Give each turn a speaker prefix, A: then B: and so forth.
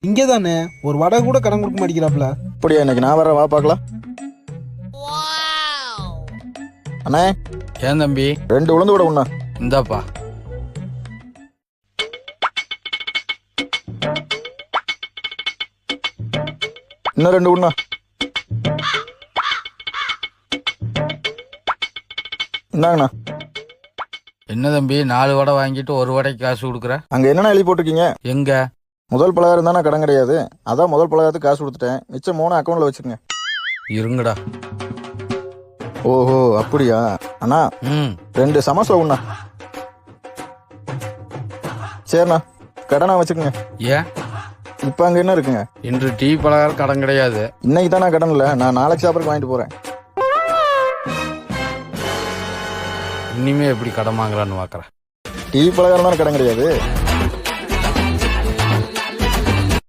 A: இங்கே தானே ஒரு வடை கூட கடன் கொடுக்க மாட்டேங்கிறாப்ல.
B: அப்படியா? இன்னைக்கு நான் வரேன், வா பார்க்கலாம். அண்ணே,
C: ஏன் தம்பி?
B: 2 உளுந்து விட உண்ணா.
C: இந்தாப்பா.
B: இன்னும் 2 உண்ணா. இந்தாங்கண்ணா.
C: என்ன தம்பி 4 வடை வாங்கிட்டு 1 வடைக்கு காசு கொடுக்குற?
B: அங்க என்னென்ன எழுதி போட்டிருக்கீங்க?
C: எங்க?
B: முதல் பலகாரம் தானே கடன் கிடையாது, அதான் முதல் பலகாரத்துக்கு காசு கொடுத்துட்டேன். மிச்சம் 3 அக்கௌண்ட்ல வச்சுருங்க.
C: இருங்கடா.
B: ஓஹோ அப்படியா? அண்ணா 2 சமோசா உண்ணா. சரிண்ணா, கடனா வச்சுக்கோங்க.
C: ஏன்?
B: இப்போ அங்கே என்ன இருக்குங்க?
C: இன்று டீ பலகாரம் கடன் கிடையாது.
B: இன்னைக்கு தான் நான் கடன் இல்லை, நான் நாளைக்கு சாப்பிட்றதுக்கு வாங்கிட்டு போகிறேன்.
C: இனிமே எப்படி கடன் வாங்கலான்னு பார்க்குறேன்.
B: டீ பலகாரம் தானே கடன் கிடையாது.